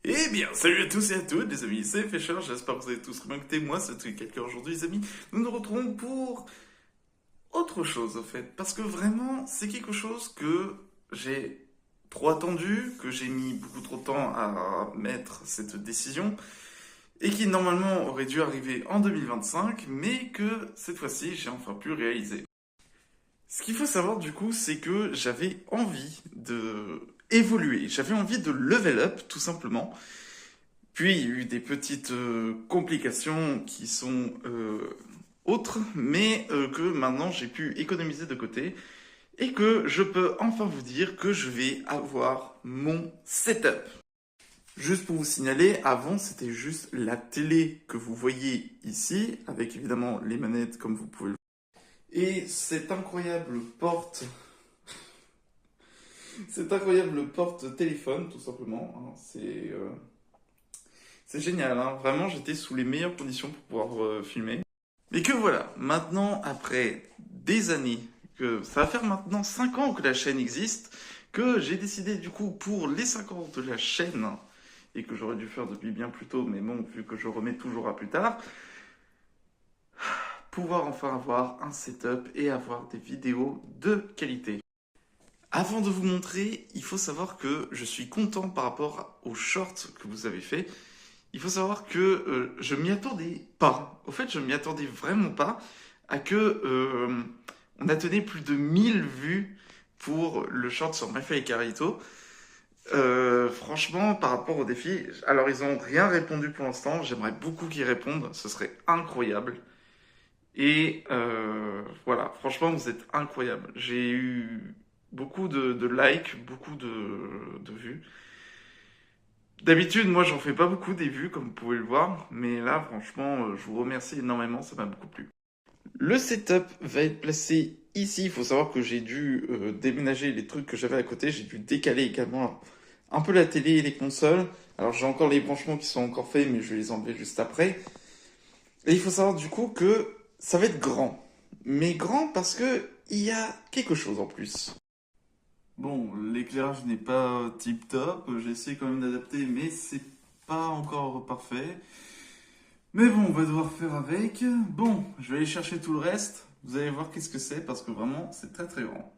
Eh bien, salut à tous et à toutes, les amis, c'est Fisher, j'espère que vous avez tous remarqué, moi, c'est quelqu'un aujourd'hui, les amis. Nous nous retrouvons pour autre chose, en fait, parce que vraiment, c'est quelque chose que j'ai trop attendu, que j'ai mis beaucoup trop de temps à mettre cette décision, et qui normalement aurait dû arriver en 2025, mais que cette fois-ci, j'ai enfin pu réaliser. Ce qu'il faut savoir, du coup, c'est que j'avais envie de évoluer, j'avais envie de level up, tout simplement. Puis il y a eu des petites complications qui sont autres, mais que maintenant j'ai pu économiser de côté et que je peux enfin vous dire que je vais avoir mon setup. Juste pour vous signaler, avant c'était juste la télé que vous voyez ici, avec évidemment les manettes comme vous pouvez le voir. Et cette incroyable porte téléphone tout simplement, hein, c'est génial, hein. Vraiment, j'étais sous les meilleures conditions pour pouvoir filmer. Mais que voilà, maintenant, après des années, que ça va faire maintenant 5 ans que la chaîne existe, que j'ai décidé du coup pour les 5 ans de la chaîne, et que j'aurais dû faire depuis bien plus tôt, mais bon, vu que je remets toujours à plus tard, pouvoir enfin avoir un setup et avoir des vidéos de qualité. Avant de vous montrer, il faut savoir que je suis content par rapport aux shorts que vous avez fait. Il faut savoir que je m'y attendais pas. Au fait, je m'y attendais vraiment pas à que on atteignait plus de 1000 vues pour le short sur Maffia et Carito. Franchement, par rapport au défi, alors ils ont rien répondu pour l'instant. J'aimerais beaucoup qu'ils répondent. Ce serait incroyable. Et voilà, franchement, vous êtes incroyables. J'ai eu beaucoup de likes, beaucoup de vues. D'habitude, moi, j'en fais pas beaucoup des vues, comme vous pouvez le voir, mais là, franchement, je vous remercie énormément, ça m'a beaucoup plu. Le setup va être placé ici. Il faut savoir que j'ai dû déménager les trucs que j'avais à côté. J'ai dû décaler également un peu la télé et les consoles. Alors, j'ai encore les branchements qui sont encore faits, mais je vais les enlever juste après. Et il faut savoir du coup que ça va être grand. Mais grand parce que il y a quelque chose en plus. Bon, l'éclairage n'est pas tip top, j'essaie quand même d'adapter, mais c'est pas encore parfait. Mais bon, on va devoir faire avec. Bon, je vais aller chercher tout le reste. Vous allez voir qu'est-ce que c'est, parce que vraiment, c'est très très grand.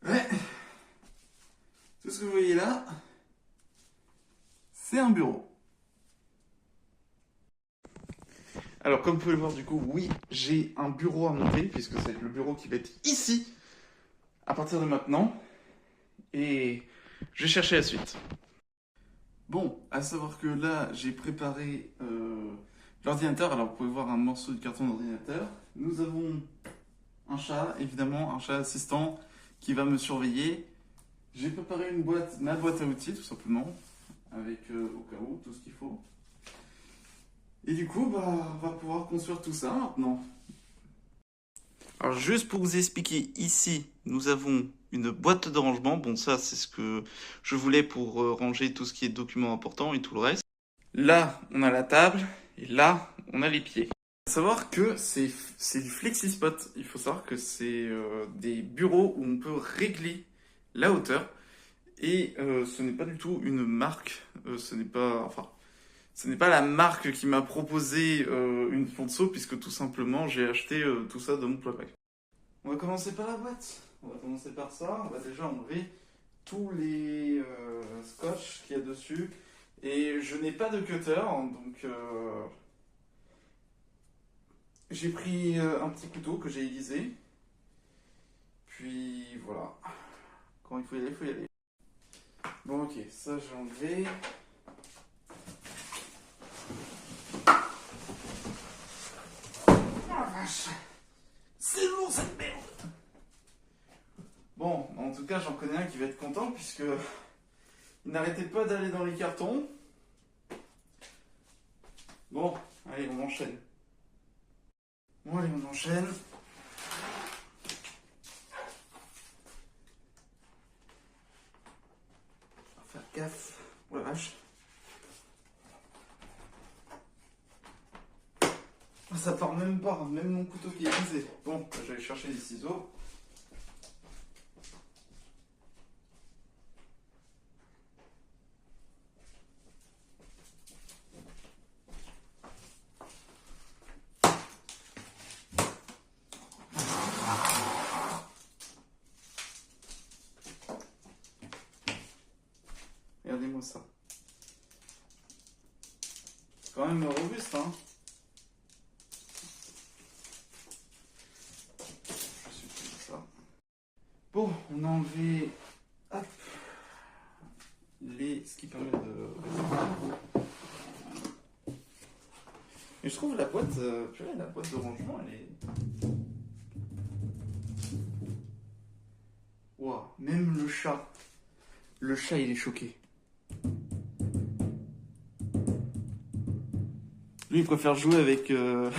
Ouais, tout ce que vous voyez là, c'est un bureau. Alors, comme vous pouvez le voir, du coup, oui, j'ai un bureau à monter, puisque c'est le bureau qui va être ici, à partir de maintenant. Et je vais chercher la suite. Bon, à savoir que là, j'ai préparé l'ordinateur. Alors, vous pouvez voir un morceau de carton d'ordinateur. Nous avons un chat, évidemment, un chat assistant qui va me surveiller. J'ai préparé une boîte, ma boîte à outils, tout simplement, avec au cas où tout ce qu'il faut. Et du coup, bah, on va pouvoir construire tout ça maintenant. Alors, juste pour vous expliquer, ici, nous avons une boîte de rangement. Bon, ça, c'est ce que je voulais pour ranger tout ce qui est documents importants et tout le reste. Là, on a la table, et là, on a les pieds. Il faut savoir que c'est du FlexiSpot. Il faut savoir que c'est des bureaux où on peut régler la hauteur. Et ce n'est pas du tout une marque. Ce n'est pas la marque qui m'a proposé une sponsor, puisque tout simplement, j'ai acheté tout ça de mon plein gré. On va commencer par la boîte. On va commencer par ça. On va déjà enlever tous les scotch qu'il y a dessus. Et je n'ai pas de cutter, hein, donc J'ai pris un petit couteau que j'ai aiguisé. Puis voilà. Quand il faut y aller, il faut y aller. Bon, ok, ça j'ai enlevé. Oh la vache! C'est lourd cette merde! Bon, en tout cas, j'en connais un qui va être content puisque il n'arrêtait pas d'aller dans les cartons. Bon, allez, on enchaîne. Bon, allez, on enchaîne. On va faire gaffe. Oh la vache. Ça part même pas, même mon couteau qui est aiguisé. Bon, je vais aller chercher des ciseaux. Regardez-moi ça. C'est quand même robuste, hein. Je supprime ça. Bon, on a enlevé hop, ce qui permet de... Et je trouve la boîte, purée, la boîte de rangement, elle est... Wow, même le chat, il est choqué. Lui, il préfère jouer avec, ce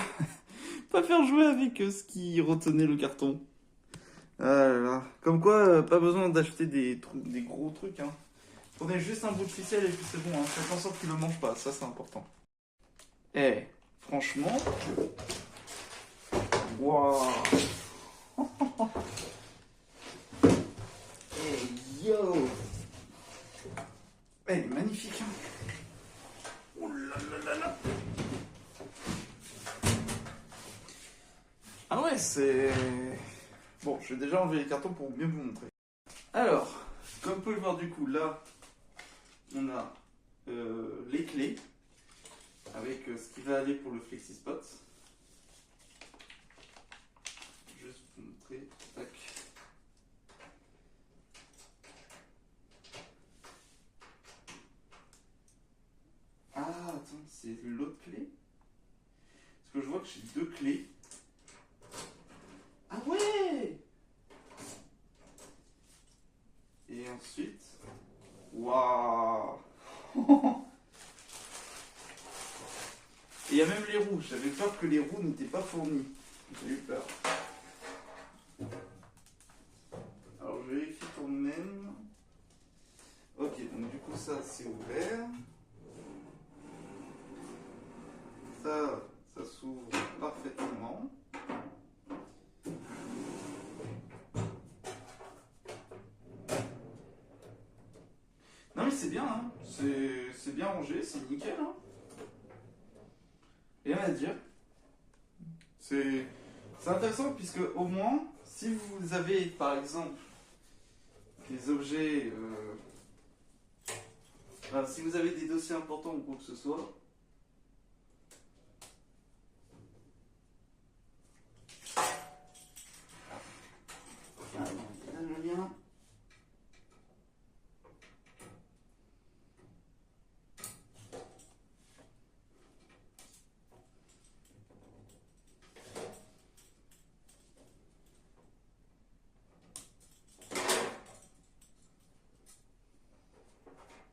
qui retenait le carton. Ah là là. Comme quoi, pas besoin d'acheter des gros trucs. Hein. Prenez juste un bout de ficelle et puis c'est bon. Hein. Faites en sorte qu'il ne le mange pas, ça c'est important. Eh, franchement... Waouh. Hey, yo. Eh, il est magnifique. Hein. Oh là là là là. Ah ouais, c'est... Bon, je vais déjà enlever les cartons pour bien vous montrer. Alors, comme vous pouvez le voir du coup, là, on a les clés avec ce qui va aller pour le FlexiSpot. Juste pour vous montrer. Tac. Ah, attends, c'est l'autre clé? Parce que je vois que j'ai deux clés. Ah ouais! Et ensuite... Waouh! Et il y a même les roues. J'avais peur que les roues n'étaient pas fournies. J'ai eu peur. Alors je vérifie tout de même. Ok, donc du coup ça c'est ouvert. Ça s'ouvre parfaitement. Non mais c'est bien, hein. C'est bien rangé, c'est nickel. Hein. Rien à dire. C'est intéressant puisque au moins, si vous avez par exemple des objets, enfin, si vous avez des dossiers importants ou quoi que ce soit, le lien.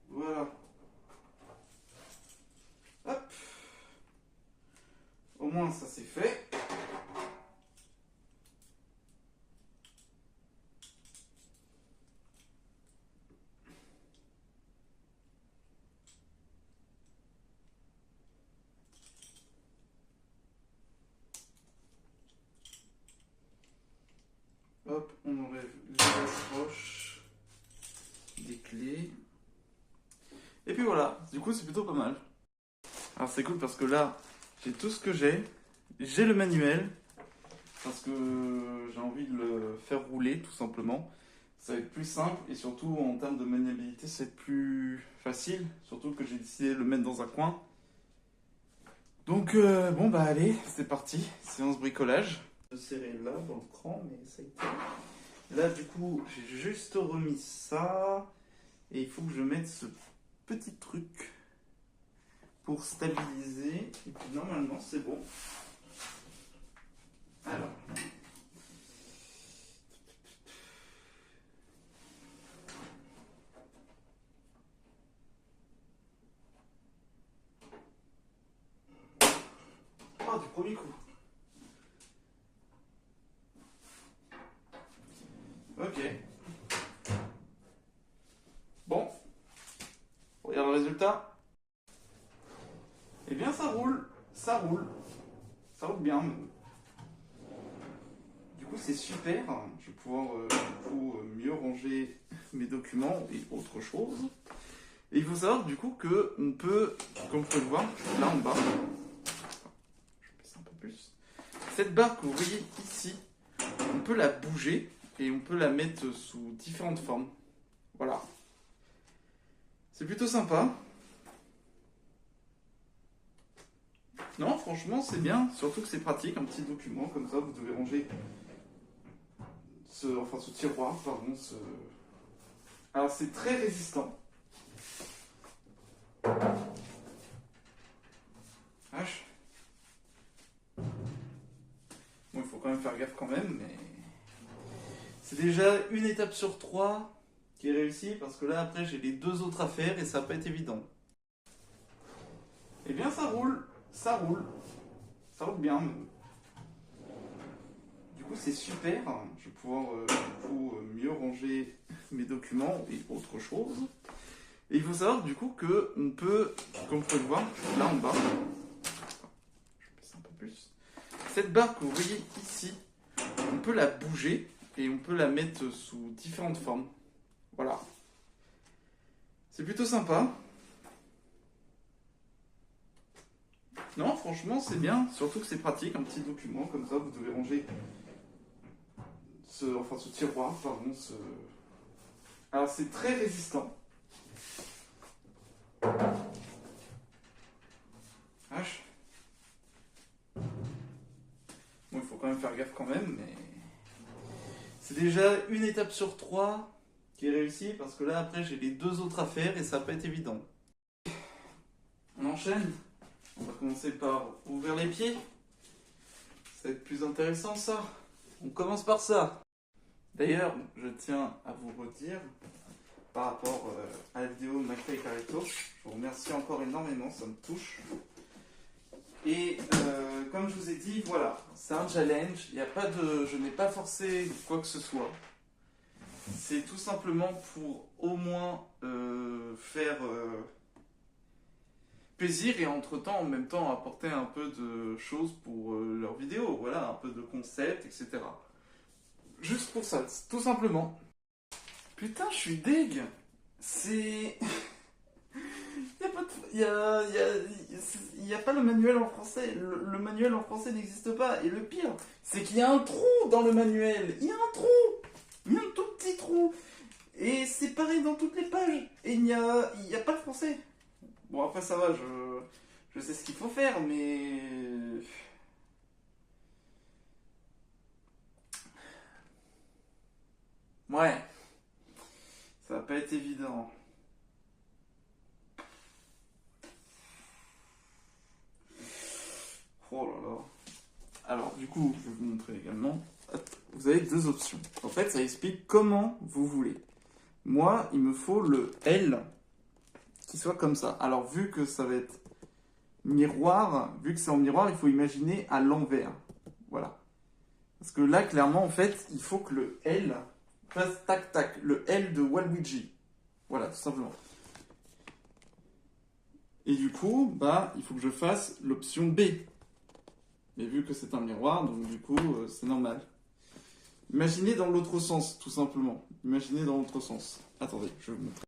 Voilà. Hop. Au moins ça c'est fait. Hop, on enlève les accroches des clés. Et puis voilà, du coup c'est plutôt pas mal. Alors c'est cool parce que là, j'ai tout ce que j'ai. J'ai le manuel, parce que j'ai envie de le faire rouler tout simplement. Ça va être plus simple et surtout en termes de maniabilité, c'est plus facile. Surtout que j'ai décidé de le mettre dans un coin. Donc bon bah allez, c'est parti, séance bricolage. Je vais serrer là dans le cran, mais ça a été. Là du coup, j'ai juste remis ça. Et il faut que je mette ce petit truc pour stabiliser. Et puis normalement c'est bon. Alors. Oh, du premier coup. Ok. Bon. On regarde le résultat. Eh bien ça roule. Ça roule. Ça roule bien. Du coup c'est super. Je vais pouvoir du coup, mieux ranger mes documents et autre chose. Et il faut savoir du coup que on peut, comme vous pouvez le voir, là en bas, je baisse un peu plus, cette barre que vous voyez ici, on peut la bouger et on peut la mettre sous différentes formes. Voilà. C'est plutôt sympa. Non, franchement, c'est bien. Surtout que c'est pratique, un petit document comme ça, vous devez ranger ce tiroir, pardon. Alors, c'est très résistant. Vache. Bon, il faut quand même faire gaffe quand même, mais c'est déjà une étape sur 3 qui est réussie, parce que là, après, j'ai les 2 autres à faire et ça va pas être évident. Eh bien, ça roule. Ça roule. Ça roule bien. Du coup, c'est super. Je vais pouvoir du coup, mieux ranger mes documents et autre chose. Et il faut savoir du coup que on peut, comme vous pouvez le voir, là en bas, je baisse un peu plus, cette barre que vous voyez ici, on peut la bouger et on peut la mettre sous différentes formes. Voilà. C'est plutôt sympa. Non, franchement, c'est bien. Surtout que c'est pratique, un petit document comme ça, vous devez ranger ce tiroir, pardon. Alors, c'est très résistant. Vache. Bon, il faut quand même faire gaffe quand même, mais c'est déjà une étape sur 3 qui est réussie, parce que là, après, j'ai les 2 autres à faire et ça va pas être évident. On enchaîne. On va commencer par ouvrir les pieds. Ça va être plus intéressant, ça. On commence par ça. D'ailleurs, je tiens à vous redire, par rapport à la vidéo McFly et Carlito, je vous remercie encore énormément, ça me touche. Et comme je vous ai dit, voilà, c'est un challenge. Il y a pas de, je n'ai pas forcé quoi que ce soit. C'est tout simplement pour au moins faire plaisir et entre-temps, en même temps, apporter un peu de choses pour leur vidéo. Voilà, un peu de concept, etc. Juste pour ça, tout simplement. Putain, je suis deg. C'est... Il y a pas le manuel en français. Le manuel en français n'existe pas. Et le pire, c'est qu'il y a un trou dans le manuel. Il y a un trou. Il y a un tout petit trou. Et c'est pareil dans toutes les pages. Et il n'y a pas le français. Bon, après, ça va, je sais ce qu'il faut faire, mais... Ouais, ça va pas être évident. Oh là là. Alors, du coup, je vais vous montrer également. Vous avez 2 options. En fait, ça explique comment vous voulez. Moi, il me faut le L qui soit comme ça. Alors, vu que ça va être miroir, vu que c'est en miroir, il faut imaginer à l'envers. Voilà. Parce que là, clairement, en fait, il faut que le L fasse tac-tac. Le L de Waluigi. Voilà, tout simplement. Et du coup, bah, il faut que je fasse l'option B. Mais vu que c'est un miroir, donc du coup, c'est normal. Imaginez dans l'autre sens, tout simplement. Imaginez dans l'autre sens. Attendez, je vais vous montrer.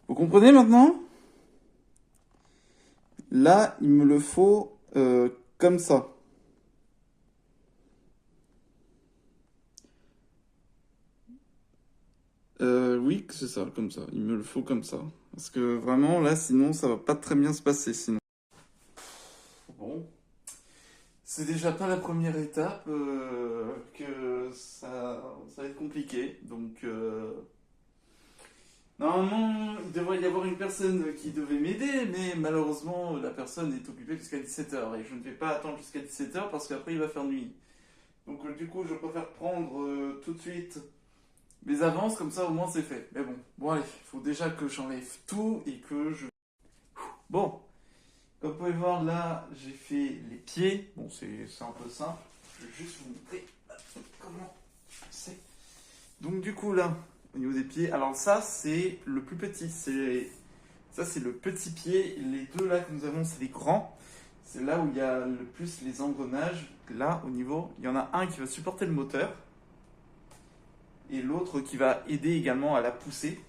Vous comprenez maintenant? Là, il me le faut comme ça. Oui, c'est ça, comme ça. Il me le faut comme ça. Parce que vraiment, là, sinon, ça va pas très bien se passer, sinon. Bon, c'est déjà pas la première étape, que ça va être compliqué. Donc, normalement, il devrait y avoir une personne qui devait m'aider, mais malheureusement, la personne est occupée jusqu'à 17h. Et je ne vais pas attendre jusqu'à 17h parce qu'après, il va faire nuit. Donc, du coup, je préfère prendre tout de suite mes avances, comme ça, au moins, c'est fait. Mais bon, allez, il faut déjà que j'enlève tout et que je... Bon, comme vous pouvez voir, là, j'ai fait les pieds. Bon, c'est un peu simple. Je vais juste vous montrer comment c'est. Donc, du coup, là, au niveau des pieds, alors ça, c'est le plus petit. Ça, c'est le petit pied. Les deux, là, que nous avons, c'est les grands. C'est là où il y a le plus les engrenages. Là, au niveau, il y en a un qui va supporter le moteur. Et l'autre qui va aider également à la pousser.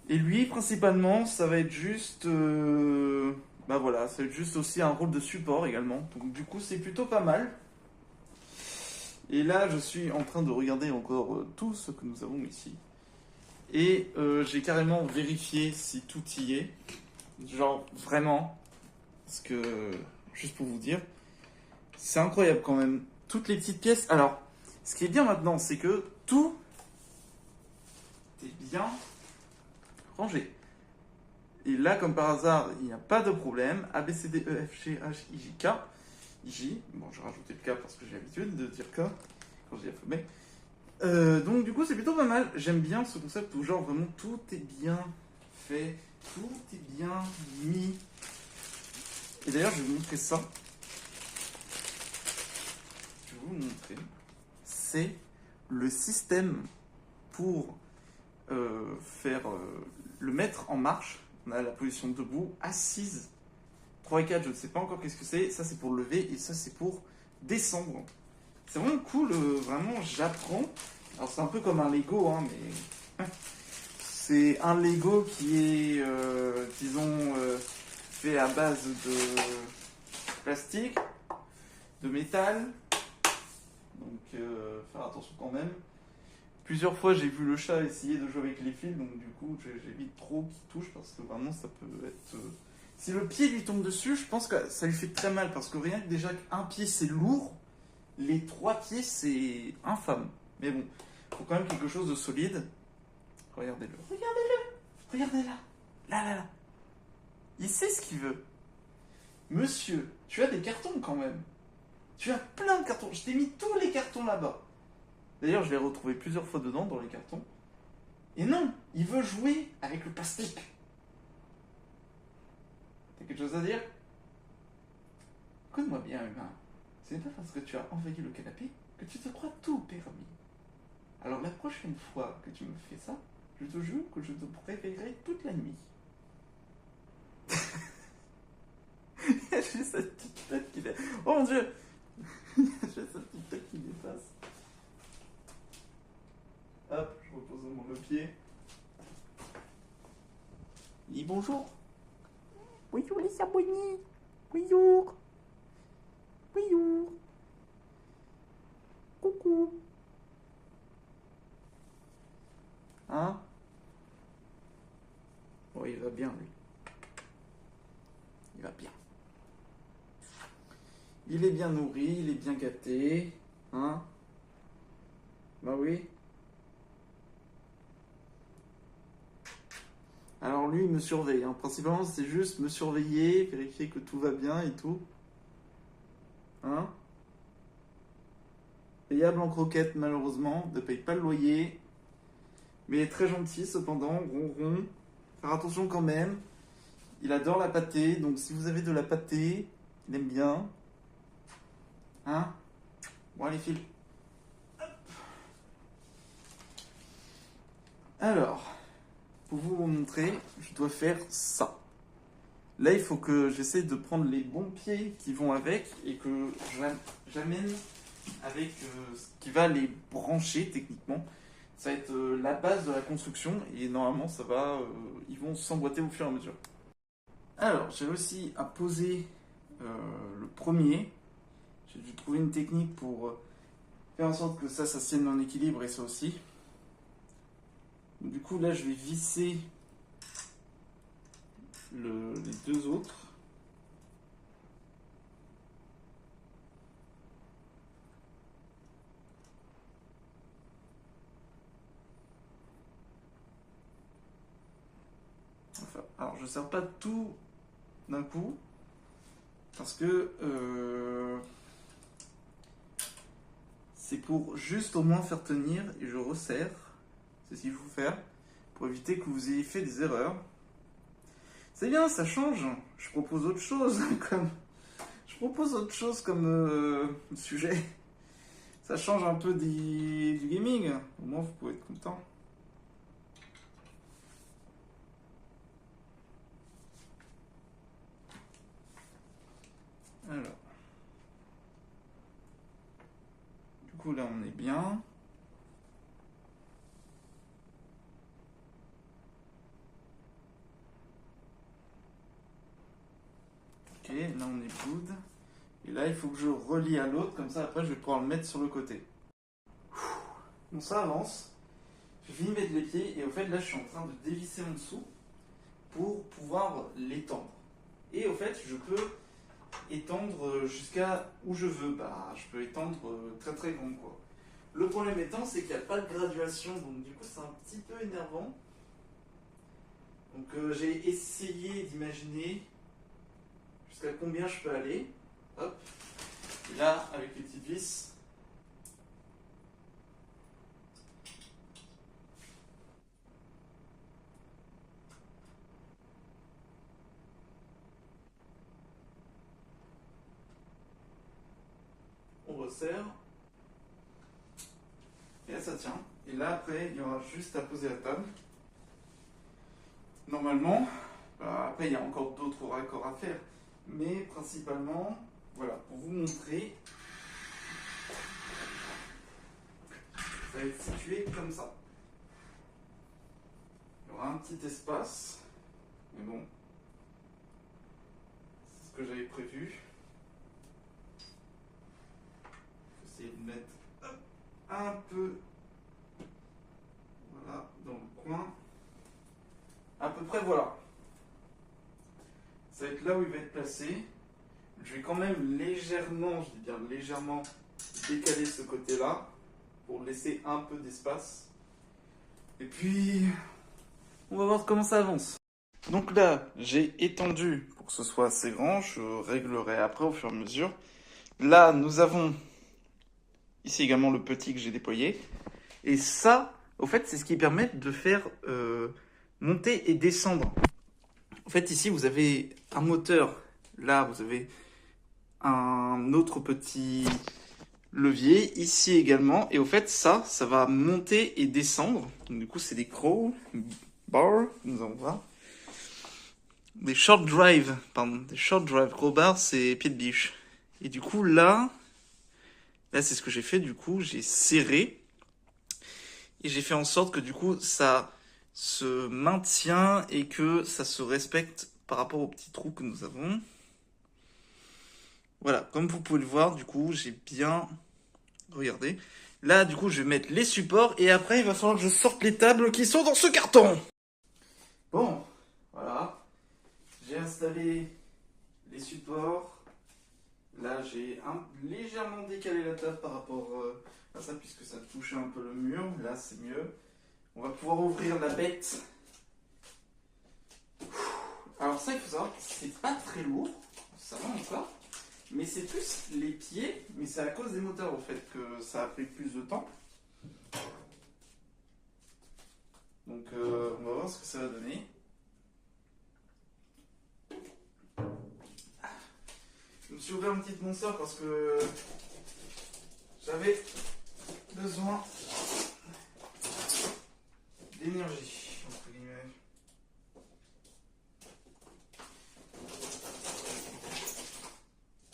Et lui, principalement, ça va être juste... bah voilà, ça va être juste aussi un rôle de support également. Donc du coup, c'est plutôt pas mal. Et là, je suis en train de regarder encore tout ce que nous avons ici. Et j'ai carrément vérifié si tout y est. Genre, vraiment. Parce que, juste pour vous dire, c'est incroyable quand même. Toutes les petites pièces. Alors, ce qui est bien maintenant, c'est que tout est bien rangé. Et là, comme par hasard, il n'y a pas de problème. A, B, C, D, E, F, G, H, I, J, K. J. Bon, je vais rajouter le K parce que j'ai l'habitude de dire K quand j'ai affamé. Donc, du coup, c'est plutôt pas mal. J'aime bien ce concept où, genre, vraiment, tout est bien fait. Tout est bien mis. Et d'ailleurs, je vais vous montrer ça. Je vais vous montrer. C'est le système pour le mettre en marche. On a la position debout, assise. 3 et 4, je ne sais pas encore qu'est-ce que c'est. Ça, c'est pour lever et ça, c'est pour descendre. C'est vraiment cool, vraiment, j'apprends. Alors, c'est un peu comme un Lego, hein, mais c'est un Lego qui est, disons, fait à base de plastique, de métal. Donc, faire attention quand même. Plusieurs fois, j'ai vu le chat essayer de jouer avec les fils, donc du coup, j'évite trop qu'il touche parce que vraiment, ça peut être. Si le pied lui tombe dessus, je pense que ça lui fait très mal parce que rien que déjà qu'un pied c'est lourd, les 3 pieds c'est infâme. Mais bon, faut quand même quelque chose de solide. Regardez-le. Regardez-le. Regardez là. Là. Il sait ce qu'il veut. Monsieur, tu as des cartons quand même. Tu as plein de cartons. Je t'ai mis tous les cartons là-bas. D'ailleurs, je l'ai retrouvé plusieurs fois dedans, dans les cartons. Et non, il veut jouer avec le plastique. T'as quelque chose à dire? Écoute-moi bien, humain. Ce n'est pas parce que tu as envahi le canapé que tu te crois tout permis. Alors la prochaine fois que tu me fais ça, je te jure que je te réveillerai toute la nuit. Il y a juste cette petite tête qui dépasse. Oh mon dieu! Il y a juste cette petite tête qui dépasse. Hop, je repose le pied. Il dit bonjour. Bonjour les abonnés. Bonjour. Bonjour. Coucou. Hein? Bon, il va bien lui. Il va bien. Il est bien nourri, il est bien gâté. Hein? Bah oui. Alors lui, il me surveille. Hein. Principalement, c'est juste me surveiller, vérifier que tout va bien et tout. Hein? Payable en croquettes, malheureusement. Ne paye pas le loyer. Mais très gentil, cependant. Ronron. Faire attention quand même. Il adore la pâtée. Donc si vous avez de la pâtée, il aime bien. Hein? Bon, allez, file. Alors, pour vous montrer, je dois faire ça. Là, il faut que j'essaie de prendre les bons pieds qui vont avec et que j'amène avec ce qui va les brancher techniquement. Ça va être la base de la construction et normalement, ça va, ils vont s'emboîter au fur et à mesure. Alors, j'ai réussi à poser le premier. J'ai dû trouver une technique pour faire en sorte que ça tienne en équilibre et ça aussi. Du coup, là, je vais visser les deux autres. je ne sers pas tout d'un coup parce que c'est pour juste au moins faire tenir et je resserre. C'est ce qu'il faut faire pour éviter que vous ayez fait des erreurs. C'est bien, ça change. Je propose autre chose comme sujet. Ça change un peu du gaming. Au moins, vous pouvez être content. Alors. Du coup, là, on est bien. Ok, là, on est good. Et là, il faut que je relie à l'autre. Comme ça, après, je vais pouvoir le mettre sur le côté. Bon, ça avance. Je vais y mettre les pieds. Et au fait, là, je suis en train de dévisser en dessous pour pouvoir l'étendre. Et au fait, je peux étendre jusqu'à où je veux. Bah, je peux étendre très très grand, quoi. Le problème étant, c'est qu'il n'y a pas de graduation, donc du coup, c'est un petit peu énervant. Donc, j'ai essayé d'imaginer jusqu'à combien je peux aller. Hop. Et là, avec les petites vis, on resserre. Et là, ça tient. Et là, après, il y aura juste à poser la table. Normalement, bah, après, il y a encore d'autres raccords à faire. Mais principalement, voilà, pour vous montrer, ça va être situé comme ça. Il y aura un petit espace. Mais bon, c'est ce que j'avais prévu. Je vais essayer de mettre un peu, voilà, dans le coin. À peu près, voilà. Ça va être là où il va être placé. Je vais quand même légèrement, je dis bien légèrement, décaler ce côté-là pour laisser un peu d'espace. Et puis, on va voir comment ça avance. Donc là, j'ai étendu pour que ce soit assez grand. Je réglerai après au fur et à mesure. Là, nous avons ici également le petit que j'ai déployé. Et ça, au fait, c'est ce qui permet de faire monter et descendre. En fait, ici, vous avez un moteur. Là, vous avez un autre petit levier. Ici également. Et au fait, ça va monter et descendre. Donc, du coup, c'est des crow bars. Nous allons voir. Des short drive. Pardon. Des short drive. Crow bars, c'est pied de biche. Et du coup, là, c'est ce que j'ai fait. Du coup, j'ai serré. Et j'ai fait en sorte que du coup, ça se maintient et que ça se respecte par rapport au petit trou que nous avons. Voilà, comme vous pouvez le voir, du coup, j'ai bien regardé. Là, du coup, je vais mettre les supports et après, il va falloir que je sorte les tables qui sont dans ce carton. Bon, voilà. J'ai installé les supports. Là, j'ai légèrement décalé la table par rapport à ça, puisque ça touchait un peu le mur. Là, c'est mieux. On va pouvoir ouvrir la bête. Alors ça, il faut savoir que c'est pas très lourd. Ça va encore. Mais c'est plus les pieds, mais c'est à cause des moteurs au fait que ça a pris plus de temps. Donc on va voir ce que ça va donner. Je me suis ouvert une petite monster parce que j'avais besoin d'énergie, entre guillemets.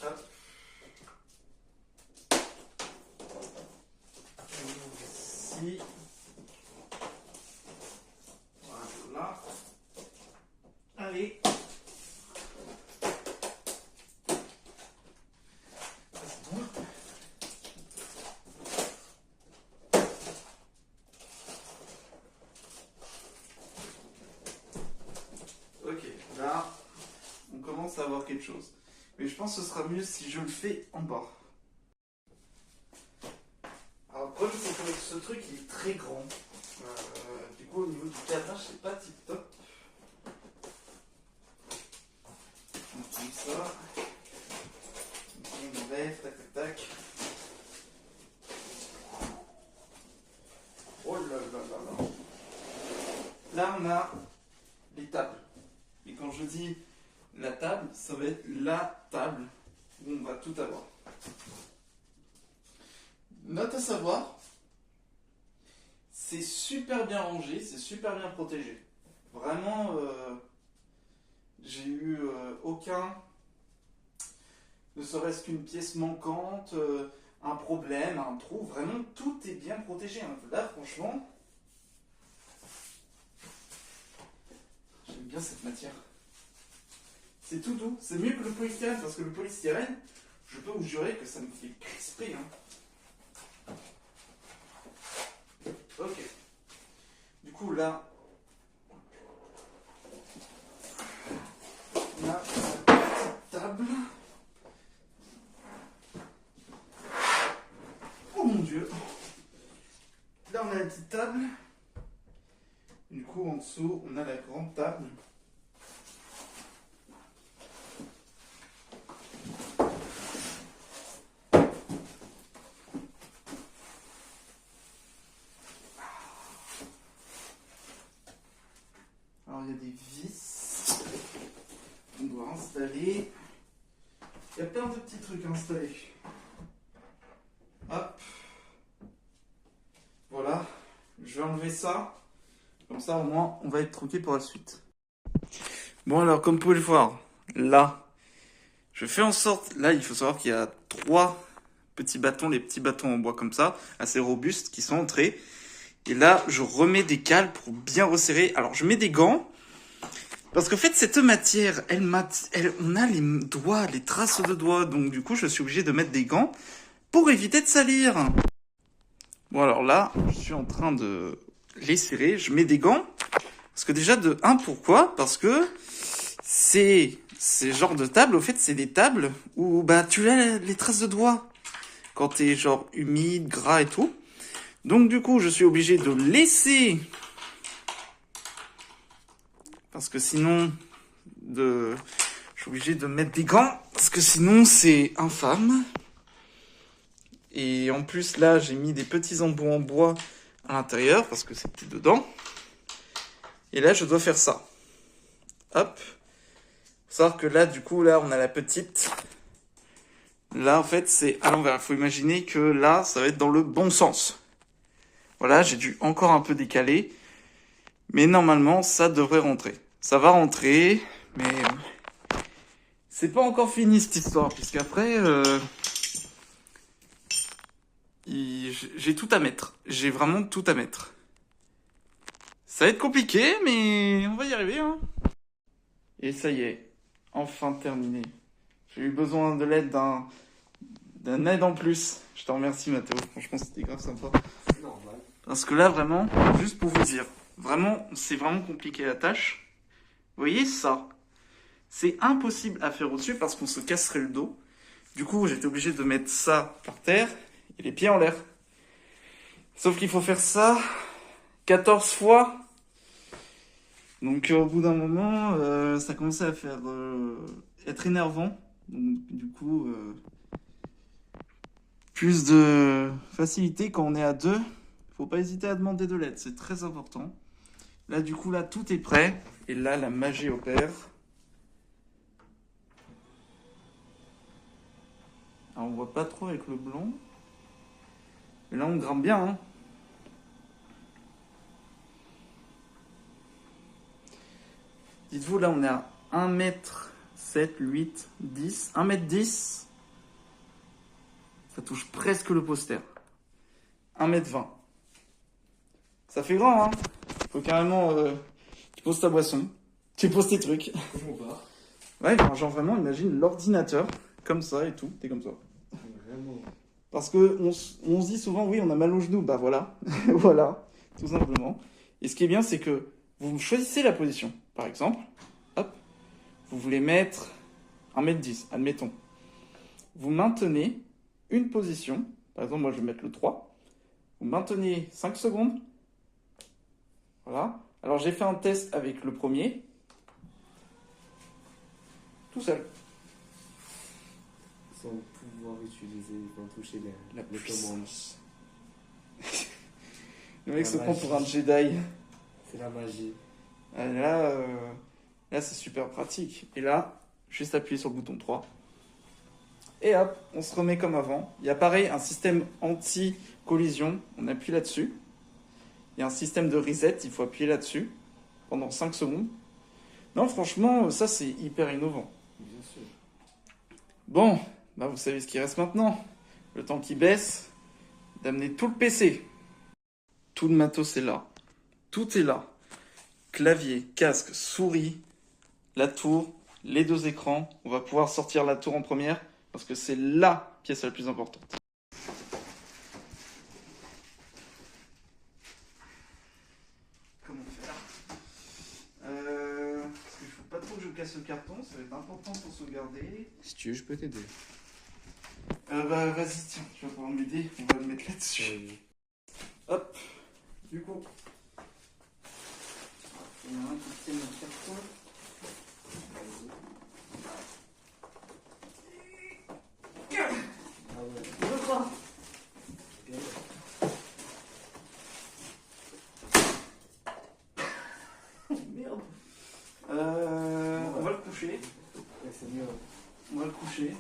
Hop. Ici. Voilà. Allez. C'est bon. Ok, là, on commence à avoir quelque chose. Mais je pense que ce sera mieux si je le fais en bas. Alors, le problème, c'est qu'avec ce truc, il est très grand. Du coup, au niveau du cadrage, c'est pas tip top. Comme ça. On enlève, tac, tac, tac. Oh là là là là. Là, on a les tables. Et quand je dis la table, ça va être la table où on va tout avoir. Note à savoir, c'est super bien rangé, c'est super bien protégé. Vraiment, j'ai eu aucun, ne serait-ce qu'une pièce manquante, un problème, un trou. Vraiment, tout est bien protégé. Hein. Là, franchement, j'aime bien cette matière. C'est tout doux. C'est mieux que le polystyrène, parce que le polystyrène, je peux vous jurer que ça me fait crisper. Hein. Ok. Du coup, là, on a la petite table. Oh mon Dieu. Là, on a la petite table. Du coup, en dessous, on a la grande table. Alors, il y a des vis qu'on doit installer. Il y a plein de petits trucs à installer. Hop. Voilà. Je vais enlever ça. Comme ça, au moins, on va être tranquille pour la suite. Bon, alors, comme vous pouvez le voir, là, je fais en sorte... Là, il faut savoir qu'il y a 3 petits bâtons, les petits bâtons en bois comme ça, assez robustes, qui sont entrés. Et là, je remets des cales pour bien resserrer. Alors, je mets des gants. Parce qu'en fait, cette matière, on a les doigts, les traces de doigts. Donc, du coup, je suis obligé de mettre des gants pour éviter de salir. Bon, alors là, je suis en train de les serrer. Je mets des gants. Parce que déjà, de 1, pourquoi? Parce que ces genres de tables, au fait, c'est des tables où bah tu as les traces de doigts. Quand t'es genre humide, gras et tout. Donc, du coup, je suis obligé de laisser... Parce que sinon, je suis obligé de mettre des gants. Parce que sinon, c'est infâme. Et en plus, là, j'ai mis des petits embouts en bois à l'intérieur. Parce que c'était dedans. Et là, je dois faire ça. Hop. Faut savoir que là, du coup, là, on a la petite. Là, en fait, c'est à l'envers. Il faut imaginer que là, ça va être dans le bon sens. Voilà, j'ai dû encore un peu décaler. Mais normalement, ça devrait rentrer. Ça va rentrer, mais c'est pas encore fini cette histoire, puisqu'après, j'ai tout à mettre. J'ai vraiment tout à mettre. Ça va être compliqué, mais on va y arriver. Hein. Et ça y est, enfin terminé. J'ai eu besoin de l'aide d'un aide en plus. Je te remercie, Mathéo. Franchement, c'était grave sympa. C'est normal. Parce que là, vraiment, juste pour vous dire, vraiment, c'est vraiment compliqué la tâche. Vous voyez ça? C'est impossible à faire au-dessus parce qu'on se casserait le dos. Du coup, j'étais obligé de mettre ça par terre et les pieds en l'air. Sauf qu'il faut faire ça 14 fois. Donc au bout d'un moment, ça commençait à faire être énervant. Donc du coup, plus de facilité quand on est à 2. Faut pas hésiter à demander de l'aide, c'est très important. Là, du coup, là, tout est prêt. Et là, la magie opère. Alors, on voit pas trop avec le blanc. Mais là, on grimpe bien. Hein. Dites-vous, là, on est à 1m7, 8, 10. 1m10. Ça touche presque le poster. 1m20. Ça fait grand, hein. Faut carrément... tu poses ta boisson. Tu poses tes trucs. Comment on part? Ouais, genre vraiment, imagine l'ordinateur. Comme ça et tout. T'es comme ça. Vraiment. Parce que on se dit souvent, oui, on a mal aux genoux. Bah voilà. Voilà. Tout simplement. Et ce qui est bien, c'est que vous choisissez la position. Par exemple, hop. Vous voulez mettre 1m10, admettons. Vous maintenez une position. Par exemple, moi, je vais mettre le 3. Vous maintenez 5 secondes. Voilà. Alors, j'ai fait un test avec le premier. tout seul. Sans pouvoir utiliser, enfin toucher La les commandes. puissance. Le mec La se prend magie. pour un Jedi. C'est la magie. Là, c'est super pratique. Et là, juste appuyer sur le bouton 3. Et hop, on se remet comme avant. Il y a pareil un système anti-collision. On appuie là-dessus. Il y a un système de reset. Il faut appuyer là-dessus pendant 5 secondes. Non, franchement, ça, c'est hyper innovant. Bien sûr. Bon, bah, vous savez ce qui reste maintenant. Le temps qui baisse, d'amener tout le PC. Tout le matos est là. Tout est là. Clavier, casque, souris, la tour, les 2 écrans. On va pouvoir sortir la tour en première parce que c'est la pièce la plus importante. Comment faire parce qu'il faut pas trop que je casse le carton, ça va être important pour sauvegarder. Si tu veux, je peux t'aider. Bah vas-y, tiens, tu vas pouvoir m'aider, on va le mettre là-dessus. Hop, du coup, il y en a un qui tient le carton. Ah ouais. Je veux pas. Bien. Merde. On va le coucher. Ouais, c'est mieux. On va le coucher.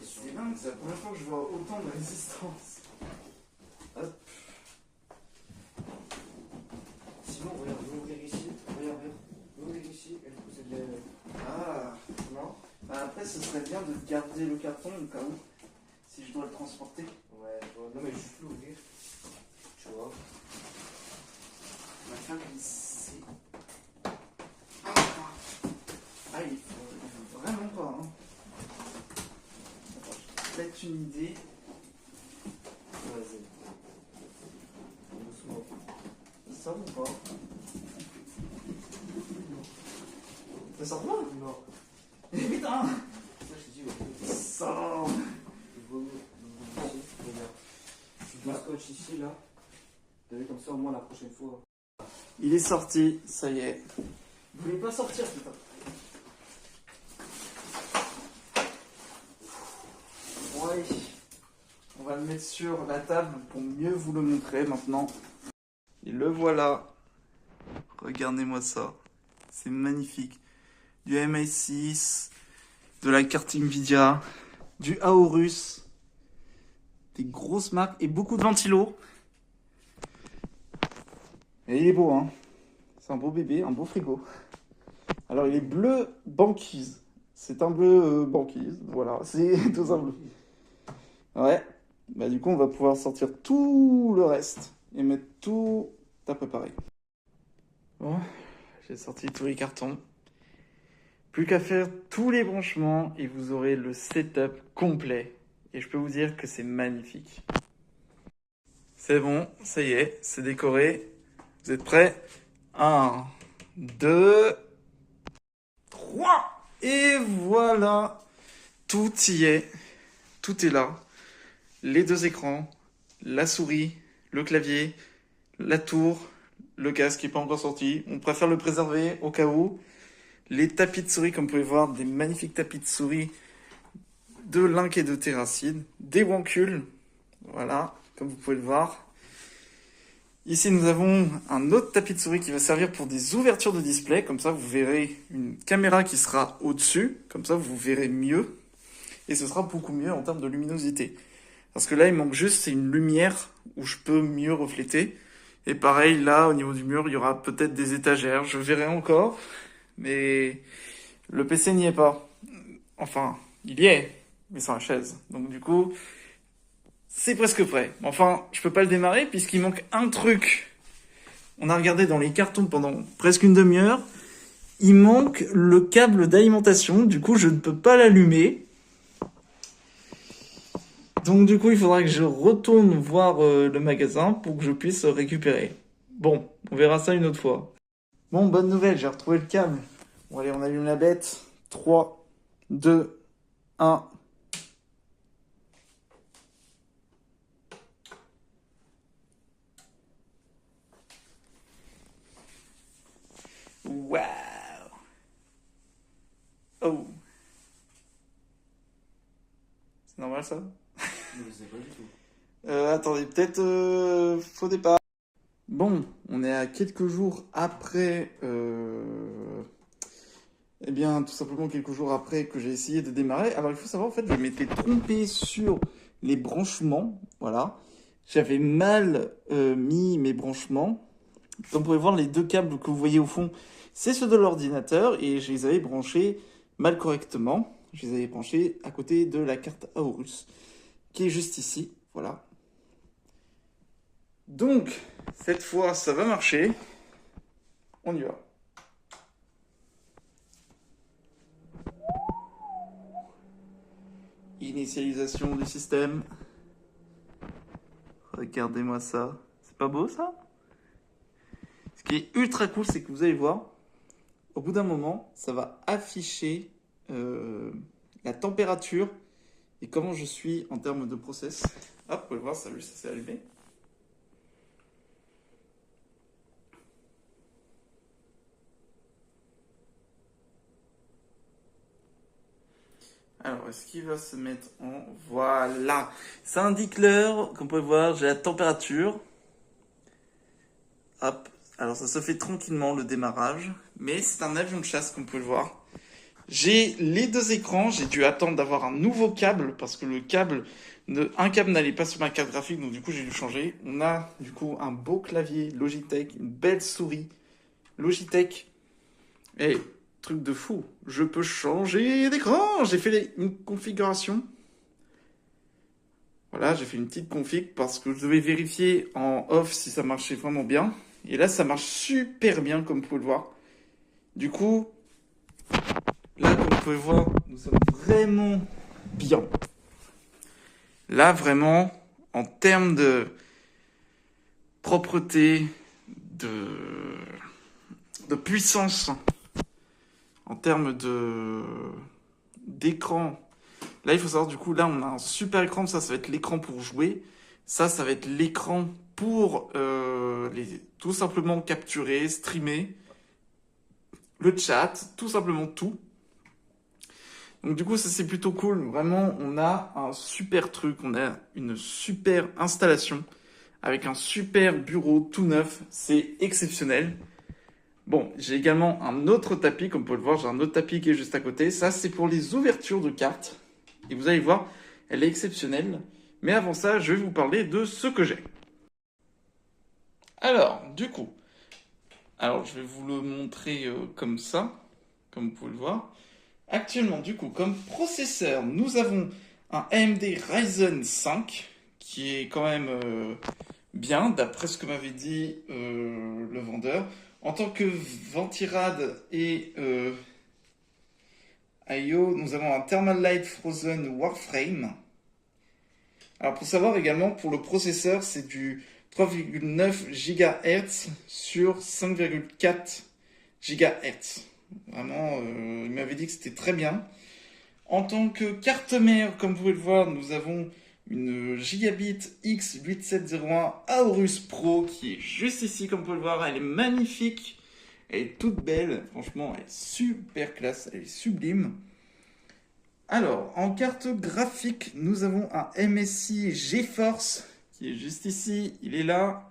C'est dingue, c'est la première fois que je vois autant de résistance. Hop. Sinon, regarde, je vais ouvrir ici. Regarde, je vais ouvrir ici. Et du coup, c'est de Ah. Non. Bah après, ce serait bien de garder le carton au cas où, si je dois le transporter. Ouais, non, mais juste l'ouvrir. Tu vois. On va faire glisser. Ah, il faut vraiment pas. Hein. Attends, j'ai peut-être une idée. Vas-y. Doucement. Ça sort ou pas? Ça sort pas? Non. Eh putain! Ça, je te dis, ouais. Sort! Regarde. Tu dois scotch ici, là. T'as vu comme ça, au moins, la prochaine fois. Il est sorti, ça y est. Vous voulez pas sortir, putain? Ouais. On va le mettre sur la table pour mieux vous le montrer maintenant. Et le voilà. Regardez-moi ça. C'est magnifique. Du MI6, de la carte Nvidia, du Aorus, des grosses marques et beaucoup de ventilos. Et il est beau, hein. C'est un beau bébé, un beau frigo. Alors il est bleu banquise. C'est un bleu banquise, voilà, c'est tout simple. Ouais, bah du coup on va pouvoir sortir tout le reste et mettre tout à préparer. Bon, j'ai sorti tous les cartons. Plus qu'à faire tous les branchements et vous aurez le setup complet. Et je peux vous dire que c'est magnifique. C'est bon, ça y est, c'est décoré. Vous êtes prêts? 1, 2, 3. Et voilà, tout y est. Tout est là. Les 2 écrans, la souris, le clavier, la tour, le casque qui n'est pas encore sorti. On préfère le préserver au cas où. Les tapis de souris, comme vous pouvez voir, des magnifiques tapis de souris de Link et de Terracid. Des wankules, voilà, comme vous pouvez le voir. Ici, nous avons un autre tapis de souris qui va servir pour des ouvertures de display. Comme ça, vous verrez une caméra qui sera au-dessus. Comme ça, vous verrez mieux. Et ce sera beaucoup mieux en termes de luminosité. Parce que là, il manque juste, c'est une lumière où je peux mieux refléter. Et pareil, là, au niveau du mur, il y aura peut-être des étagères. Je verrai encore. Mais le PC n'y est pas. Enfin, il y est, mais sur la chaise. Donc du coup, c'est presque prêt. Enfin, je peux pas le démarrer puisqu'il manque un truc. On a regardé dans les cartons pendant presque une demi-heure. Il manque le câble d'alimentation. Du coup, je ne peux pas l'allumer. Donc du coup, il faudra que je retourne voir le magasin pour que je puisse récupérer. Bon, on verra ça une autre fois. Bon, bonne nouvelle, j'ai retrouvé le câble. Bon, allez, on allume la bête. 3, 2, 1. Waouh! Oh! C'est normal ça? Je sais pas du tout. Attendez, peut-être faux départ. Bon, on est à quelques jours après, eh bien, tout simplement quelques jours après que j'ai essayé de démarrer. Alors, il faut savoir, en fait, je m'étais trompé sur les branchements, voilà. J'avais mal mis mes branchements. Comme vous pouvez voir, les deux câbles que vous voyez au fond, c'est ceux de l'ordinateur et je les avais branchés mal correctement. Je les avais branchés à côté de la carte Aorus, qui est juste ici, voilà. Donc, cette fois, ça va marcher. On y va. Initialisation du système. Regardez-moi ça. C'est pas beau ça? Ce qui est ultra cool, c'est que vous allez voir, au bout d'un moment, ça va afficher la température et comment je suis en termes de process. Hop, vous pouvez voir, ça s'est allumé. Alors, est-ce qu'il va se mettre en... Voilà. Ça indique l'heure. Comme vous pouvez voir, j'ai la température. Hop. Alors, ça se fait tranquillement, le démarrage. Mais c'est un avion de chasse, comme vous pouvez le voir. J'ai les deux écrans. J'ai dû attendre d'avoir un nouveau câble parce que un câble n'allait pas sur ma carte graphique. Donc, du coup, j'ai dû changer. On a, du coup, un beau clavier Logitech, une belle souris Logitech. Et truc de fou, je peux changer d'écran. J'ai fait une configuration. Voilà, j'ai fait une petite config parce que je devais vérifier en off si ça marchait vraiment bien. Et là, ça marche super bien, comme vous pouvez le voir. Du coup, là, comme vous pouvez voir, nous sommes vraiment bien. Là, vraiment, en termes de propreté, de puissance, en termes d'écran. Là, il faut savoir, du coup, là, on a un super écran. Ça va être l'écran pour jouer. Ça va être l'écran pour tout simplement capturer, streamer, le chat, tout simplement tout. Donc, du coup, ça, c'est plutôt cool. Vraiment, on a un super truc. On a une super installation avec un super bureau tout neuf. C'est exceptionnel. Bon, j'ai également un autre tapis. Comme vous pouvez le voir, j'ai un autre tapis qui est juste à côté. Ça, c'est pour les ouvertures de cartes. Et vous allez voir, elle est exceptionnelle. Mais avant ça, je vais vous parler de ce que j'ai. Alors, du coup, je vais vous le montrer comme ça, comme vous pouvez le voir. Actuellement, du coup, comme processeur, nous avons un AMD Ryzen 5, qui est quand même bien, d'après ce que m'avait dit le vendeur. En tant que Ventirad et IO, nous avons un Thermalite Frozen Warframe. Alors pour savoir également, pour le processeur, c'est du 3,9 GHz sur 5,4 GHz. Vraiment, il m'avait dit que c'était très bien. En tant que carte mère, comme vous pouvez le voir, nous avons une Gigabit X8701 Aorus Pro qui est juste ici, comme vous pouvez le voir. Elle est magnifique, elle est toute belle. Franchement, elle est super classe, elle est sublime. Alors, en carte graphique, nous avons un MSI GeForce qui est juste ici. Il est là.